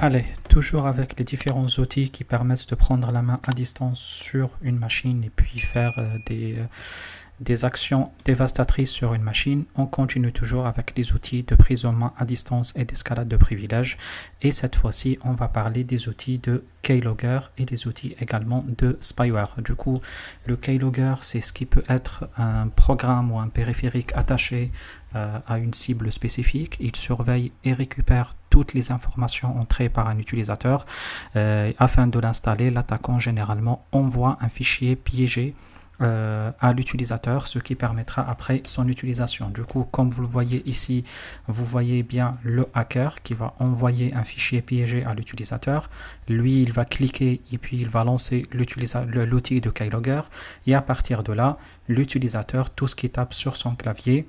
Allez, toujours avec les différents outils qui permettent de prendre la main à distance sur une machine et puis faire des actions dévastatrices sur une machine. On continue toujours avec les outils de prise en main à distance et d'escalade de privilèges. Et cette fois-ci, on va parler des outils de Keylogger et des outils également de Spyware. Du coup, le Keylogger, c'est ce qui peut être un programme ou un périphérique attaché à une cible spécifique. Il surveille et récupère toutes les informations entrées par un utilisateur. Afin de l'installer, l'attaquant généralement envoie un fichier piégé à l'utilisateur, ce qui permettra après son utilisation. Du coup, comme vous le voyez ici, vous voyez bien le hacker qui va envoyer un fichier piégé à l'utilisateur. Lui, il va cliquer et puis il va lancer l'outil de Keylogger. Et à partir de là, l'utilisateur, tout ce qui tape sur son clavier,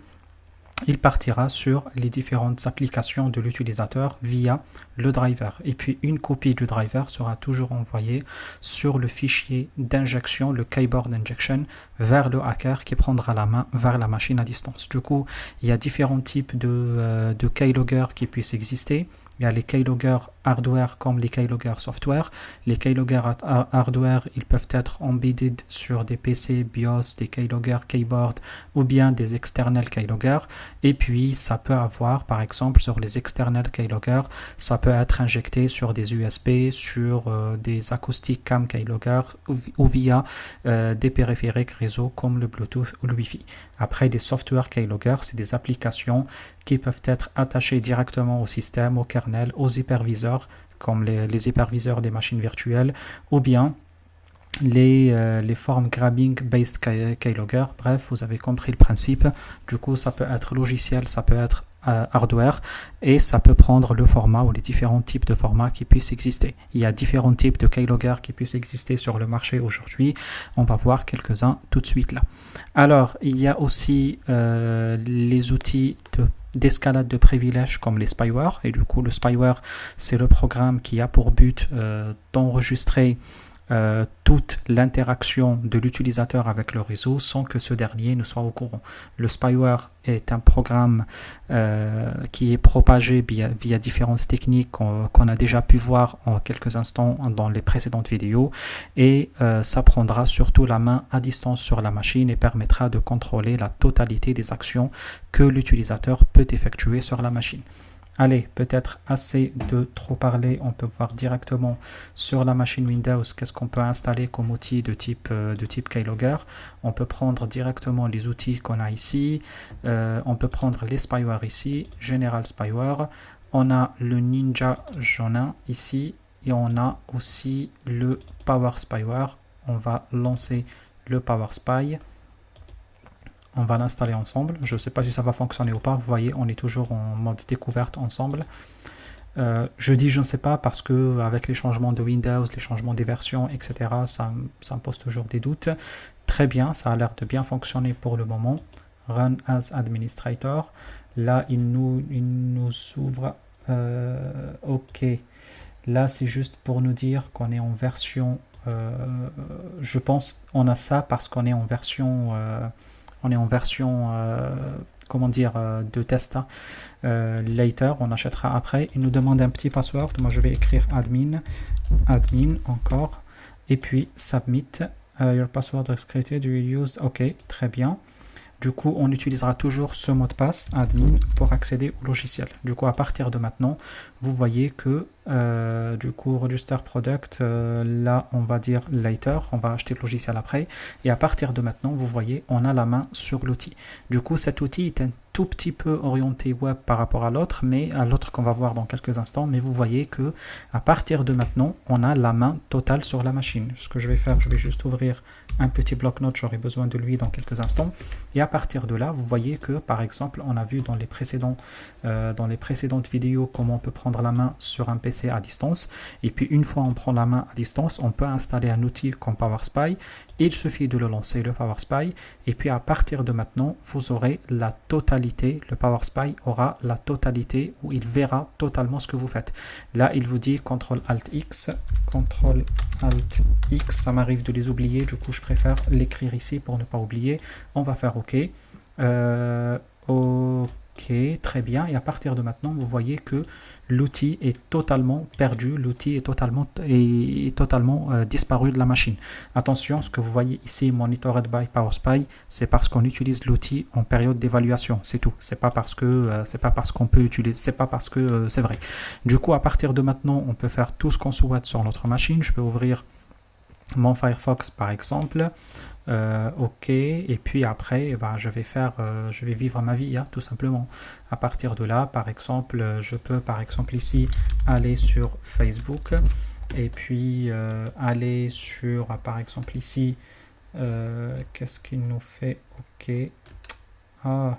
il partira sur les différentes applications de l'utilisateur via le driver. Et puis une copie du driver sera toujours envoyée sur le fichier d'injection, le keyboard injection, vers le hacker qui prendra la main vers la machine à distance. Du coup, il y a différents types de keylogger qui puissent exister. Il y a les keylogger hardware comme les keylogger software. Les keylogger hardware, ils peuvent être embedded sur des PC, BIOS, des keylogger keyboard ou bien des external keylogger. Et puis, ça peut avoir, par exemple, sur les external keylogger, ça peut être injecté sur des USB, sur des acoustiques cam keylogger ou via des périphériques réseau comme le Bluetooth ou le Wi-Fi. Après, les software keylogger, c'est des applications qui peuvent être attachées directement au système, au kernel, aux hyperviseurs, comme les hyperviseurs des machines virtuelles, ou bien les formes grabbing based keylogger. Bref, vous avez compris le principe. Du coup, ça peut être logiciel, ça peut être hardware, et ça peut prendre le format ou les différents types de formats qui puissent exister. Il y a différents types de keylogger qui puissent exister sur le marché aujourd'hui. On va voir quelques-uns tout de suite là. Alors, il y a aussi les outils d'escalade de privilèges comme les spyware. Et du coup, le spyware, c'est le programme qui a pour but d'enregistrer toute l'interaction de l'utilisateur avec le réseau sans que ce dernier ne soit au courant. Le spyware est un programme qui est propagé via différentes techniques qu'on a déjà pu voir en quelques instants dans les précédentes vidéos, et ça prendra surtout la main à distance sur la machine et permettra de contrôler la totalité des actions que l'utilisateur peut effectuer sur la machine. Allez, peut-être assez de trop parler, on peut voir directement sur la machine Windows qu'est-ce qu'on peut installer comme outil de type Keylogger. On peut prendre directement les outils qu'on a ici, on peut prendre les spyware ici, General Spyware, on a le Ninja Jonin ici, et on a aussi le Power Spyware. On va lancer le Power Spy. On va l'installer ensemble. Je ne sais pas si ça va fonctionner ou pas. Vous voyez, on est toujours en mode découverte ensemble. Je dis je ne sais pas parce que avec les changements de Windows, les changements des versions, etc., ça me pose toujours des doutes. Très bien, ça a l'air de bien fonctionner pour le moment. Run as administrator. Là, il nous ouvre. OK. Là, c'est juste pour nous dire qu'on est en version. Je pense on a ça parce qu'on est en version. Comment dire, de test. Later, on achètera après. Il nous demande un petit password. Moi, je vais écrire admin encore, et puis submit. Your password is created. Do you use? OK, très bien. Du coup, on utilisera toujours ce mot de passe admin pour accéder au logiciel. Du coup, à partir de maintenant, vous voyez que du coup, register product, là, on va dire later, on va acheter le logiciel après. Et à partir de maintenant, vous voyez, on a la main sur l'outil. Du coup, cet outil est un tout petit peu orienté web par rapport à l'autre, mais à l'autre qu'on va voir dans quelques instants. Mais vous voyez que à partir de maintenant, on a la main totale sur la machine. Ce que je vais faire, je vais juste ouvrir un petit bloc-notes, j'aurai besoin de lui dans quelques instants. Et à partir de là, vous voyez que, par exemple, on a vu dans les précédentes vidéos comment on peut prendre la main sur un PC à distance. Et puis, une fois on prend la main à distance, on peut installer un outil comme PowerSpy. Il suffit de le lancer, le PowerSpy. Et puis, à partir de maintenant, vous aurez la totalité. Le PowerSpy aura la totalité, où il verra totalement ce que vous faites. Là, il vous dit CTRL-ALT-X. CTRL-ALT-X. Ça m'arrive de les oublier. Du coup, je préfère l'écrire ici pour ne pas oublier. On va faire OK. OK. Ok, très bien. Et à partir de maintenant, vous voyez que l'outil est totalement perdu, l'outil est totalement disparu de la machine. Attention, ce que vous voyez ici, Monitored by PowerSpy, c'est parce qu'on utilise l'outil en période d'évaluation, c'est tout. C'est pas parce que c'est pas parce qu'on peut utiliser, c'est pas parce que c'est vrai. Du coup, à partir de maintenant, on peut faire tout ce qu'on souhaite sur notre machine. Je peux ouvrir mon Firefox par exemple. Ok, et puis après je vais vivre ma vie tout simplement. À partir de là, par exemple, je peux par exemple ici aller sur Facebook et puis aller sur par exemple ici qu'est-ce qu'il nous fait? Ok, ah,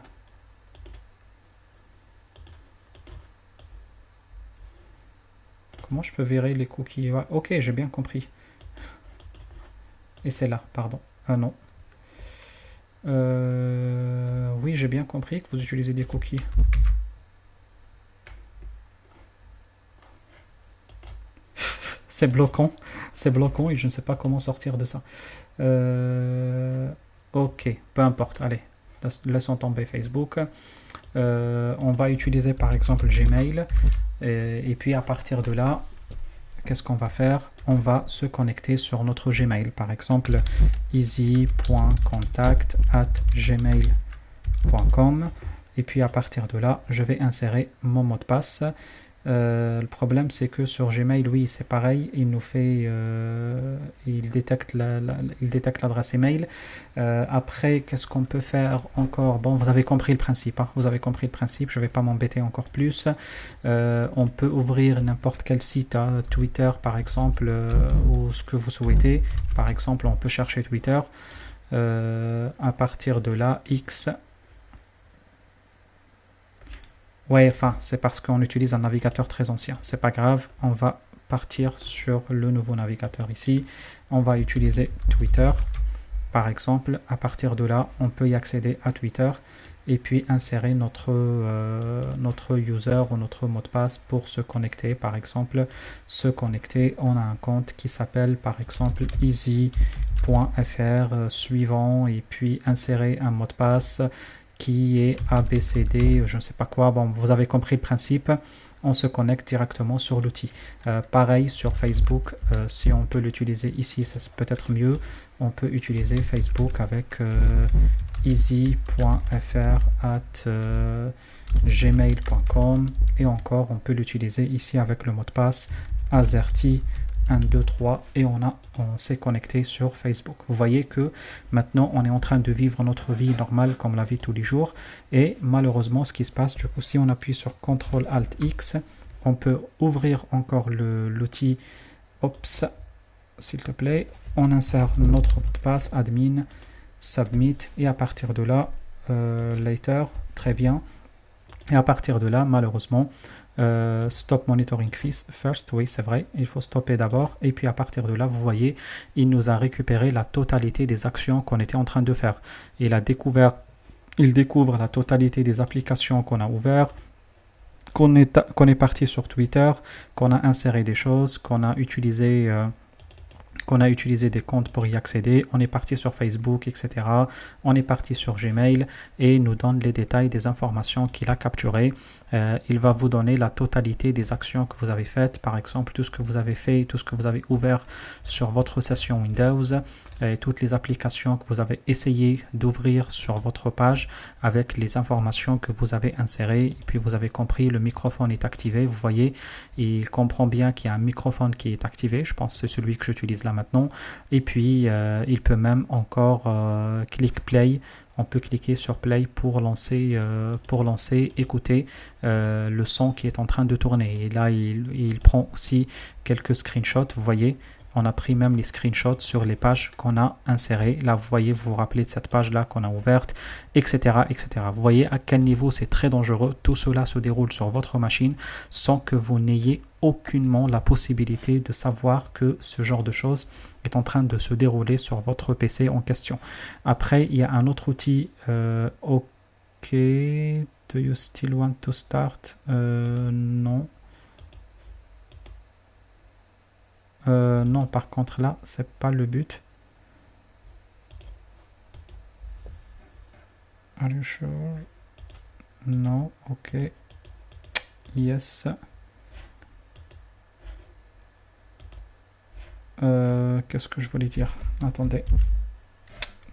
comment je peux virer les cookies? Ouais, ok, j'ai bien compris. Et c'est là, pardon. Ah non. Oui, j'ai bien compris que vous utilisez des cookies. C'est bloquant et je ne sais pas comment sortir de ça. Ok, peu importe, allez, laissons tomber Facebook. On va utiliser par exemple Gmail et puis à partir de là, qu'est-ce qu'on va faire? On va se connecter sur notre Gmail, par exemple easy.contact@gmail.com et puis à partir de là, je vais insérer mon mot de passe. Le problème, c'est que sur Gmail, oui, c'est pareil. Il nous fait, il détecte l'adresse email. Après, qu'est-ce qu'on peut faire encore? Bon, vous avez compris le principe. Vous avez compris le principe. Je ne vais pas m'embêter encore plus. On peut ouvrir n'importe quel site, Twitter par exemple, ou ce que vous souhaitez. Par exemple, on peut chercher Twitter. À partir de là, X. Ouais, enfin, c'est parce qu'on utilise un navigateur très ancien. C'est pas grave, on va partir sur le nouveau navigateur ici. On va utiliser Twitter, par exemple. À partir de là, on peut y accéder à Twitter et puis insérer notre user ou notre mot de passe pour se connecter. Par exemple, se connecter, on a un compte qui s'appelle par exemple easy.fr suivant et puis insérer un mot de passe qui est ABCD, je ne sais pas quoi. Bon, vous avez compris le principe. On se connecte directement sur l'outil. Pareil sur Facebook, si on peut l'utiliser ici, c'est peut-être mieux. On peut utiliser Facebook avec easy.fr@gmail.com et encore, on peut l'utiliser ici avec le mot de passe azerty 1, 2, 3 et on s'est connecté sur Facebook. Vous voyez que maintenant on est en train de vivre notre vie normale comme la vie tous les jours et malheureusement ce qui se passe, du coup si on appuie sur CTRL ALT X, on peut ouvrir encore l'outil Ops, s'il te plaît, on insère notre mot de passe admin, submit et à partir de là, later, très bien. Et à partir de là, malheureusement, stop monitoring first, oui c'est vrai, il faut stopper d'abord et puis à partir de là, vous voyez, il nous a récupéré la totalité des actions qu'on était en train de faire. Il découvre la totalité des applications qu'on a ouvertes, qu'on est parti sur Twitter, qu'on a inséré des choses, qu'on a utilisé des comptes pour y accéder, on est parti sur Facebook, etc. On est parti sur Gmail et il nous donne les détails des informations qu'il a capturées. Il va vous donner la totalité des actions que vous avez faites, par exemple tout ce que vous avez fait, tout ce que vous avez ouvert sur votre session Windows, et toutes les applications que vous avez essayé d'ouvrir sur votre page avec les informations que vous avez insérées. Et puis vous avez compris, le microphone est activé, vous voyez, il comprend bien qu'il y a un microphone qui est activé, je pense que c'est celui que j'utilise là maintenant. Et puis il peut même encore click play. On peut cliquer sur play pour lancer, écouter le son qui est en train de tourner. Et là, il prend aussi quelques screenshots. Vous voyez, on a pris même les screenshots sur les pages qu'on a insérées. Là, vous voyez, vous vous rappelez de cette page-là qu'on a ouverte, etc., etc. Vous voyez à quel niveau c'est très dangereux. Tout cela se déroule sur votre machine sans que vous n'ayez aucunement la possibilité de savoir que ce genre de choses est en train de se dérouler sur votre PC en question. Après, il y a un autre outil. OK. Do you still want to start? Non. Non, par contre là, c'est pas le but. Are you sure? Non, ok. Yes. Qu'est-ce que je voulais dire? Attendez.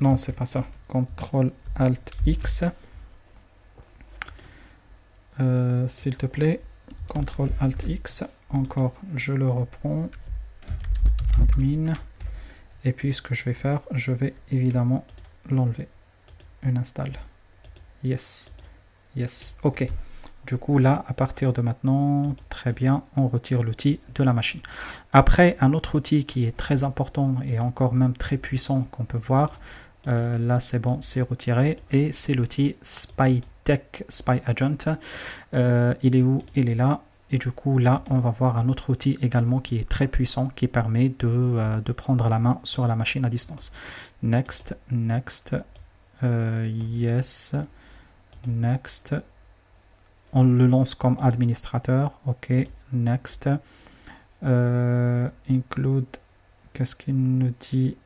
Non, c'est pas ça. CTRL ALT X. S'il te plaît. CTRL ALT X. Encore, je le reprends. Admin. Et puis, ce que je vais faire, je vais évidemment l'enlever. Une install. Yes. Yes. Ok. Du coup, là, à partir de maintenant, très bien, on retire l'outil de la machine. Après, un autre outil qui est très important et encore même très puissant qu'on peut voir, là, c'est bon, c'est retiré, et c'est l'outil SpyTech Spy Agent. Il est où? Il est là. Et du coup, là, on va voir un autre outil également qui est très puissant, qui permet de prendre la main sur la machine à distance. Next, next, yes, next. On le lance comme administrateur. Ok, next. Include. Qu'est-ce qu'il nous dit?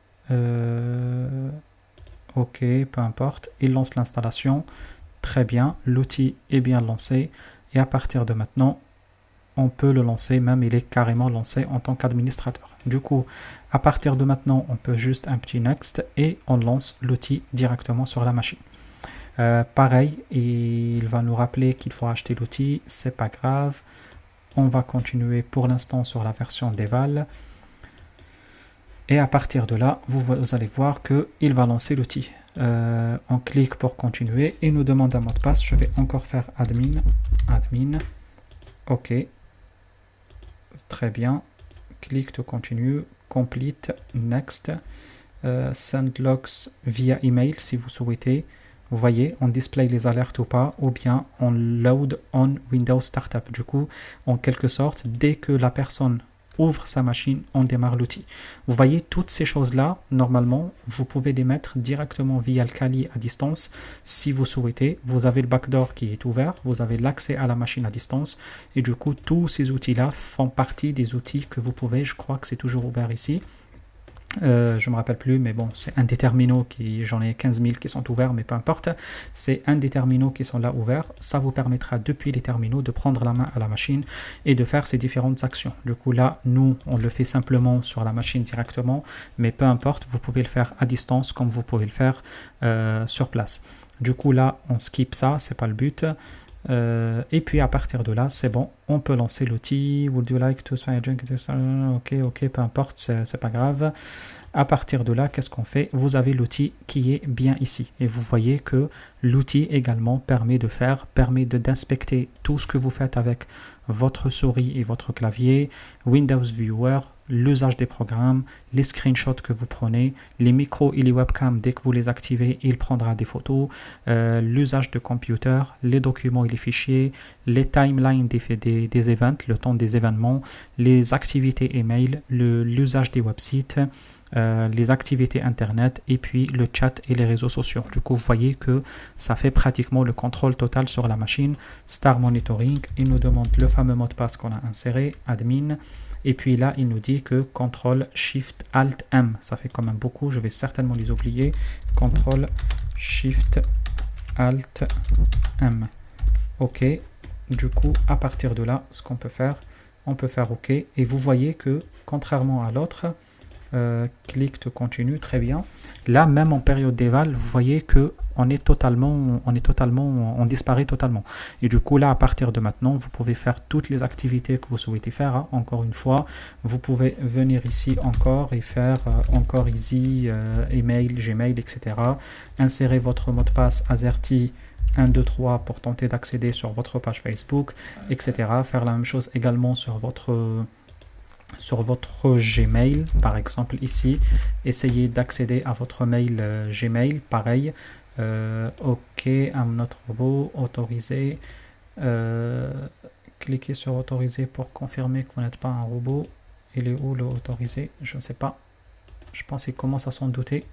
Ok, peu importe. Il lance l'installation. Très bien. L'outil est bien lancé. Et à partir de maintenant, on peut le lancer. Même il est carrément lancé en tant qu'administrateur. Du coup, à partir de maintenant, on peut juste un petit next et on lance l'outil directement sur la machine. Pareil, il va nous rappeler qu'il faut acheter l'outil, c'est pas grave. On va continuer pour l'instant sur la version Deval. Et à partir de là, vous allez voir qu'il va lancer l'outil. On clique pour continuer et nous demande un mot de passe. Je vais encore faire admin. Admin. Ok. Très bien. Clique to continue. Complete. Next. Send logs via email si vous souhaitez. Vous voyez, on display les alertes ou pas, ou bien on load on Windows Startup. Du coup, en quelque sorte, dès que la personne ouvre sa machine, on démarre l'outil. Vous voyez, toutes ces choses-là, normalement, vous pouvez les mettre directement via le Kali à distance. Si vous souhaitez, vous avez le backdoor qui est ouvert, vous avez l'accès à la machine à distance. Et du coup, tous ces outils-là font partie des outils que vous pouvez, je crois que c'est toujours ouvert ici. Je me rappelle plus, mais bon, c'est un des terminaux qui, j'en ai 15 000 qui sont ouverts, mais peu importe. C'est un des terminaux qui sont là ouverts. Ça vous permettra depuis les terminaux de prendre la main à la machine et de faire ces différentes actions. Du coup, là, nous, on le fait simplement sur la machine directement, mais peu importe, vous pouvez le faire à distance comme vous pouvez le faire sur place. Du coup, là, on skip ça, c'est pas le but. Et puis à partir de là, c'est bon, on peut lancer l'outil. Would you like to spy agent? Ok, peu importe, c'est pas grave. À partir de là, qu'est-ce qu'on fait? Vous avez l'outil qui est bien ici. Et vous voyez que l'outil également permet d'inspecter tout ce que vous faites avec votre souris et votre clavier, Windows Viewer, l'usage des programmes, les screenshots que vous prenez, les micros et les webcams, dès que vous les activez, il prendra des photos, l'usage de computer, les documents et les fichiers, les timelines des events, le temps des événements, les activités email, l'usage des websites, les activités internet et puis le chat et les réseaux sociaux. Du coup, vous voyez que ça fait pratiquement le contrôle total sur la machine. Star Monitoring, il nous demande le fameux mot de passe qu'on a inséré, admin. Et puis là, il nous dit que CTRL SHIFT ALT M. Ça fait quand même beaucoup, je vais certainement les oublier. CTRL SHIFT ALT M. OK. Du coup, à partir de là, ce qu'on peut faire, on peut faire OK. Et vous voyez que, contrairement à l'autre, clique to continue, très bien. Là, même en période d'éval, vous voyez que on disparaît totalement. Et du coup, là, à partir de maintenant, vous pouvez faire toutes les activités que vous souhaitez faire. Hein. Encore une fois, vous pouvez venir ici encore et faire encore easy, email, Gmail, etc. Insérer votre mot de passe AZERTY 1, 2, 3 pour tenter d'accéder sur votre page Facebook, etc. Faire la même chose également sur votre Gmail, par exemple ici, essayez d'accéder à votre mail Gmail, pareil. OK, I'm not robot, autorisé. Cliquez sur autoriser pour confirmer que vous n'êtes pas un robot. Il est où le autorisé? Je ne sais pas. Je pense qu'il commence à s'en douter.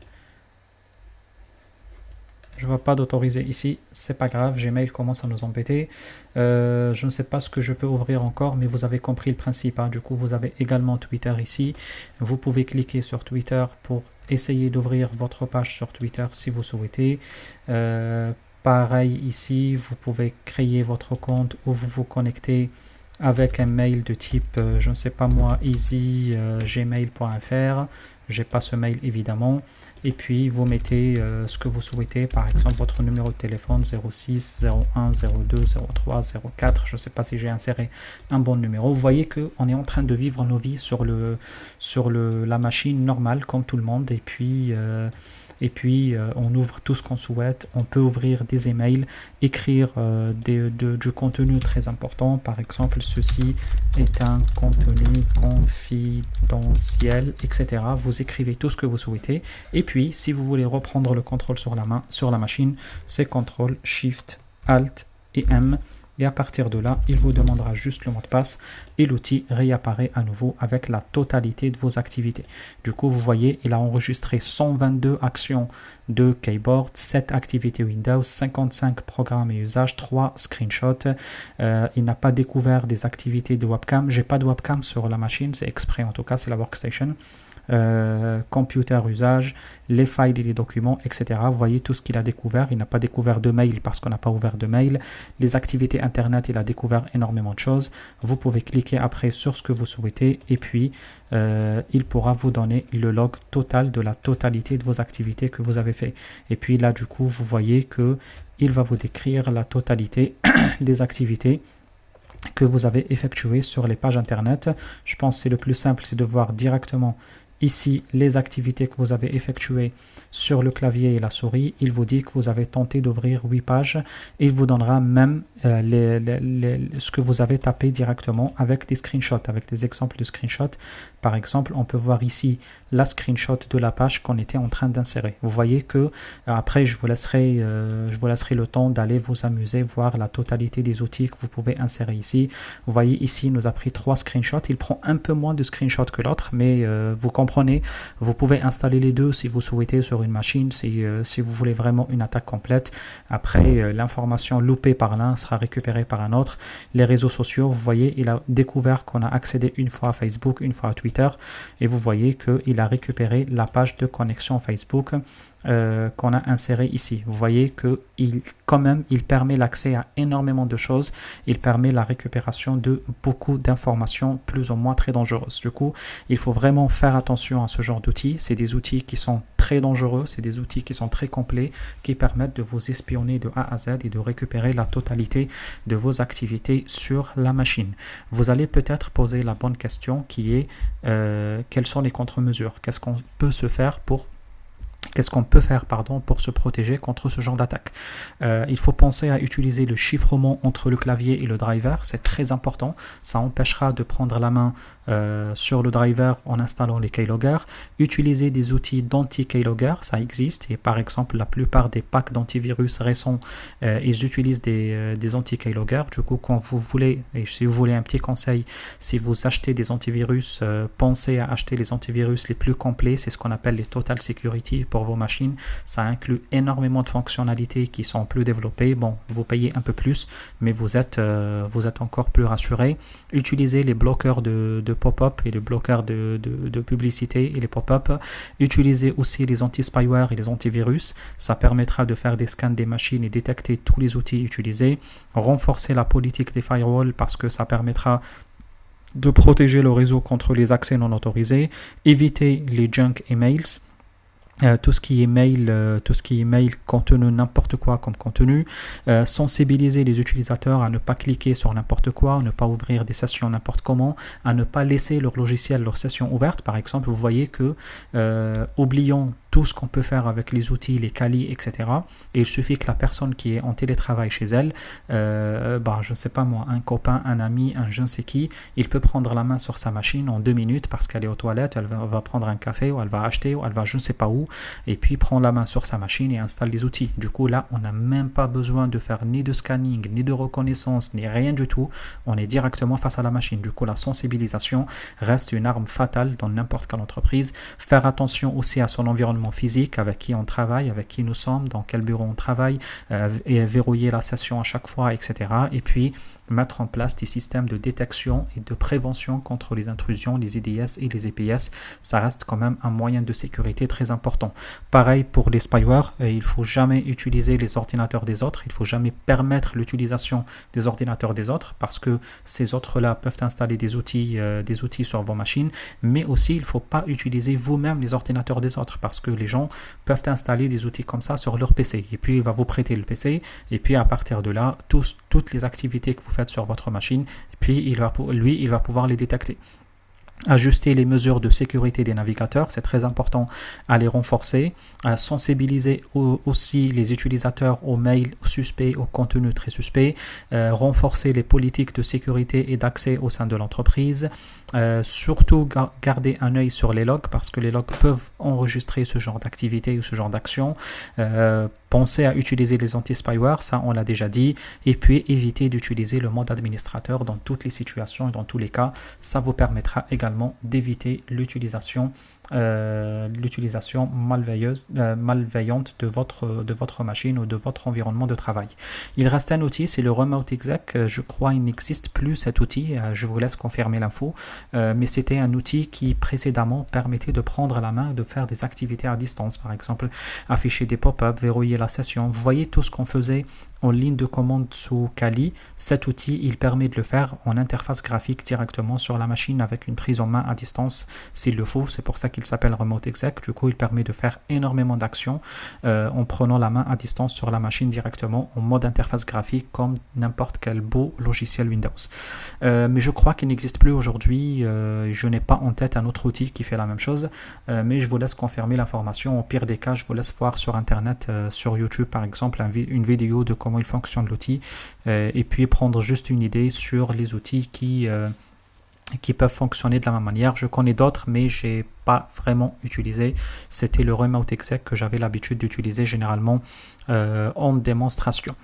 Je ne vois pas d'autoriser ici, c'est pas grave, Gmail commence à nous embêter. Je ne sais pas ce que je peux ouvrir encore, mais vous avez compris le principe. Hein. Du coup, vous avez également Twitter ici. Vous pouvez cliquer sur Twitter pour essayer d'ouvrir votre page sur Twitter si vous souhaitez. Pareil ici, vous pouvez créer votre compte ou vous vous connectez avec un mail de type, je ne sais pas moi, easy@gmail.fr. J'ai pas ce mail évidemment. Et puis vous mettez ce que vous souhaitez, par exemple votre numéro de téléphone 06 01 02 03 04. Je ne sais pas si j'ai inséré un bon numéro. Vous voyez qu'on est en train de vivre nos vies sur la machine normale comme tout le monde. Et puis, on ouvre tout ce qu'on souhaite. On peut ouvrir des emails, écrire du contenu très important. Par exemple, ceci est un contenu confidentiel, etc. Vous écrivez tout ce que vous souhaitez. Et puis, si vous voulez reprendre le contrôle sur la machine, c'est CTRL, SHIFT, ALT et M. Et à partir de là, il vous demandera juste le mot de passe et l'outil réapparaît à nouveau avec la totalité de vos activités. Du coup, vous voyez, il a enregistré 122 actions de Keyboard, 7 activités Windows, 55 programmes et usages, 3 screenshots. Il n'a pas découvert des activités de webcam. J'ai pas de webcam sur la machine, c'est exprès en tout cas, c'est la workstation. Computer usage, les files et les documents, etc. Vous voyez tout ce qu'il a découvert. Il n'a pas découvert de mail parce qu'on n'a pas ouvert de mail. Les activités internet, il a découvert énormément de choses. Vous pouvez cliquer après sur ce que vous souhaitez et puis il pourra vous donner le log total de la totalité de vos activités que vous avez fait. Et puis là du coup vous voyez que il va vous décrire la totalité des activités que vous avez effectuées sur les pages internet. Je pense que c'est le plus simple, c'est de voir directement ici les activités que vous avez effectuées sur le clavier et la souris. Il vous dit que vous avez tenté d'ouvrir 8 pages. Il vous donnera même ce que vous avez tapé directement avec des screenshots, avec des exemples de screenshots. Par exemple, on peut voir ici la screenshot de la page qu'on était en train d'insérer. Vous voyez que après je vous laisserai le temps d'aller vous amuser, voir la totalité des outils que vous pouvez insérer ici. Vous voyez ici, il nous a pris 3 screenshots. Il prend un peu moins de screenshots que l'autre, mais vous comprenez, vous pouvez installer les deux si vous souhaitez sur une machine, si vous voulez vraiment une attaque complète. Après, l'information loupée par l'un sera récupérée par un autre. Les réseaux sociaux, vous voyez, il a découvert qu'on a accédé une fois à Facebook, une fois à Twitter, et vous voyez qu'il a récupéré la page de connexion Facebook qu'on a inséré ici. Vous voyez que quand même, il permet l'accès à énormément de choses. Il permet la récupération de beaucoup d'informations plus ou moins très dangereuses. Du coup, il faut vraiment faire attention à ce genre d'outils. C'est des outils qui sont très dangereux, c'est des outils qui sont très complets, qui permettent de vous espionner de A à Z et de récupérer la totalité de vos activités sur la machine. Vous allez peut-être poser la bonne question qui est quelles sont les contre-mesures? Qu'est-ce qu'on peut faire pour se protéger contre ce genre d'attaque? Il faut penser à utiliser le chiffrement entre le clavier et le driver, c'est très important. Ça empêchera de prendre la main sur le driver en installant les keylogger. Utiliser des outils d'anti-keylogger, ça existe, et par exemple la plupart des packs d'antivirus récents, ils utilisent des anti-keylogger. Du coup, quand vous voulez, et si vous voulez un petit conseil, si vous achetez des antivirus, pensez à acheter les antivirus les plus complets, c'est ce qu'on appelle les Total Security pour vos machines. Ça inclut énormément de fonctionnalités qui sont plus développées. Bon, vous payez un peu plus, mais vous êtes encore plus rassuré. Utilisez les bloqueurs de pop-up et les bloqueurs de publicité et les pop-up. Utilisez aussi les anti-spyware et les antivirus. Ça permettra de faire des scans des machines et détecter tous les outils utilisés. Renforcez la politique des firewalls parce que ça permettra de protéger le réseau contre les accès non autorisés. Évitez les junk emails. Tout ce qui est mail contenu n'importe quoi comme contenu. Sensibiliser les utilisateurs à ne pas cliquer sur n'importe quoi, à ne pas ouvrir des sessions n'importe comment, à ne pas laisser leur logiciel, leur session ouverte. Par exemple, vous voyez que oublions tout ce qu'on peut faire avec les outils, les Kali, etc. Et il suffit que la personne qui est en télétravail chez elle, je ne sais pas moi, un copain, un ami, un je ne sais qui, il peut prendre la main sur sa machine en 2 minutes parce qu'elle est aux toilettes, elle va prendre un café ou elle va acheter ou elle va je ne sais pas où, et puis prend la main sur sa machine et installe les outils. Du coup là, on n'a même pas besoin de faire ni de scanning, ni de reconnaissance, ni rien du tout. On est directement face à la machine. Du coup, la sensibilisation reste une arme fatale dans n'importe quelle entreprise. Faire attention aussi à son environnement physique, avec qui on travaille, avec qui nous sommes, dans quel bureau on travaille, et verrouiller la session à chaque fois, etc. Et puis mettre en place des systèmes de détection et de prévention contre les intrusions, les IDS et les EPS. Ça reste quand même un moyen de sécurité très important. Pareil pour les spyware, il ne faut jamais utiliser les ordinateurs des autres, il ne faut jamais permettre l'utilisation des ordinateurs des autres parce que ces autres-là peuvent installer des outils sur vos machines, mais aussi il ne faut pas utiliser vous-même les ordinateurs des autres parce que les gens peuvent installer des outils comme ça sur leur PC et puis il va vous prêter le PC et puis à partir de là, toutes les activités que vous faites sur votre machine, et puis il va pouvoir les détecter. Ajuster les mesures de sécurité des navigateurs, c'est très important à les renforcer, à sensibiliser aussi les utilisateurs aux mails suspects, aux contenus très suspects, renforcer les politiques de sécurité et d'accès au sein de l'entreprise, surtout garder un œil sur les logs parce que les logs peuvent enregistrer ce genre d'activité ou ce genre d'action. Pensez à utiliser les anti-spyware, ça on l'a déjà dit, et puis éviter d'utiliser le mode administrateur dans toutes les situations et dans tous les cas. Ça vous permettra également d'éviter l'utilisation malveillante de votre machine ou de votre environnement de travail. Il reste un outil, c'est le Remote Exec. Je crois il n'existe plus cet outil, je vous laisse confirmer l'info, mais c'était un outil qui précédemment permettait de prendre la main et de faire des activités à distance, par exemple afficher des pop-up, verrouiller la session. Vous voyez tout ce qu'on faisait en ligne de commande sous Kali. Cet outil, il permet de le faire en interface graphique directement sur la machine avec une prise en main à distance s'il le faut. C'est pour ça qu'il s'appelle Remote Exec. Du coup, il permet de faire énormément d'actions en prenant la main à distance sur la machine directement en mode interface graphique comme n'importe quel beau logiciel Windows. Mais je crois qu'il n'existe plus aujourd'hui. Je n'ai pas en tête un autre outil qui fait la même chose, mais je vous laisse confirmer l'information. Au pire des cas, je vous laisse voir sur Internet, sur YouTube par exemple, une vidéo de comment il fonctionne l'outil et puis prendre juste une idée sur les outils qui peuvent fonctionner de la même manière. Je connais d'autres, mais j'ai pas vraiment utilisé. C'était le Remote Exec que j'avais l'habitude d'utiliser généralement en démonstration.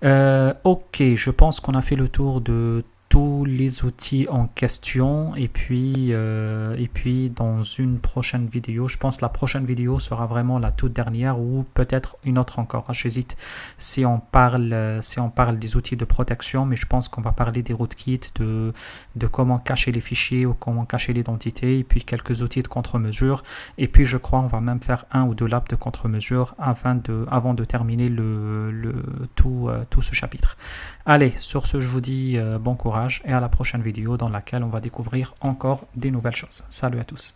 Ok, je pense qu'on a fait le tour de tous les outils en question et puis dans une prochaine vidéo, je pense que la prochaine vidéo sera vraiment la toute dernière ou peut-être une autre encore. J'hésite si on parle des outils de protection, mais je pense qu'on va parler des rootkits, de comment cacher les fichiers ou comment cacher l'identité et puis quelques outils de contre-mesure et puis je crois on va même faire un ou deux labs de contre-mesure avant de terminer tout ce chapitre. Allez, sur ce je vous dis bon courage et à la prochaine vidéo dans laquelle on va découvrir encore des nouvelles choses. Salut à tous.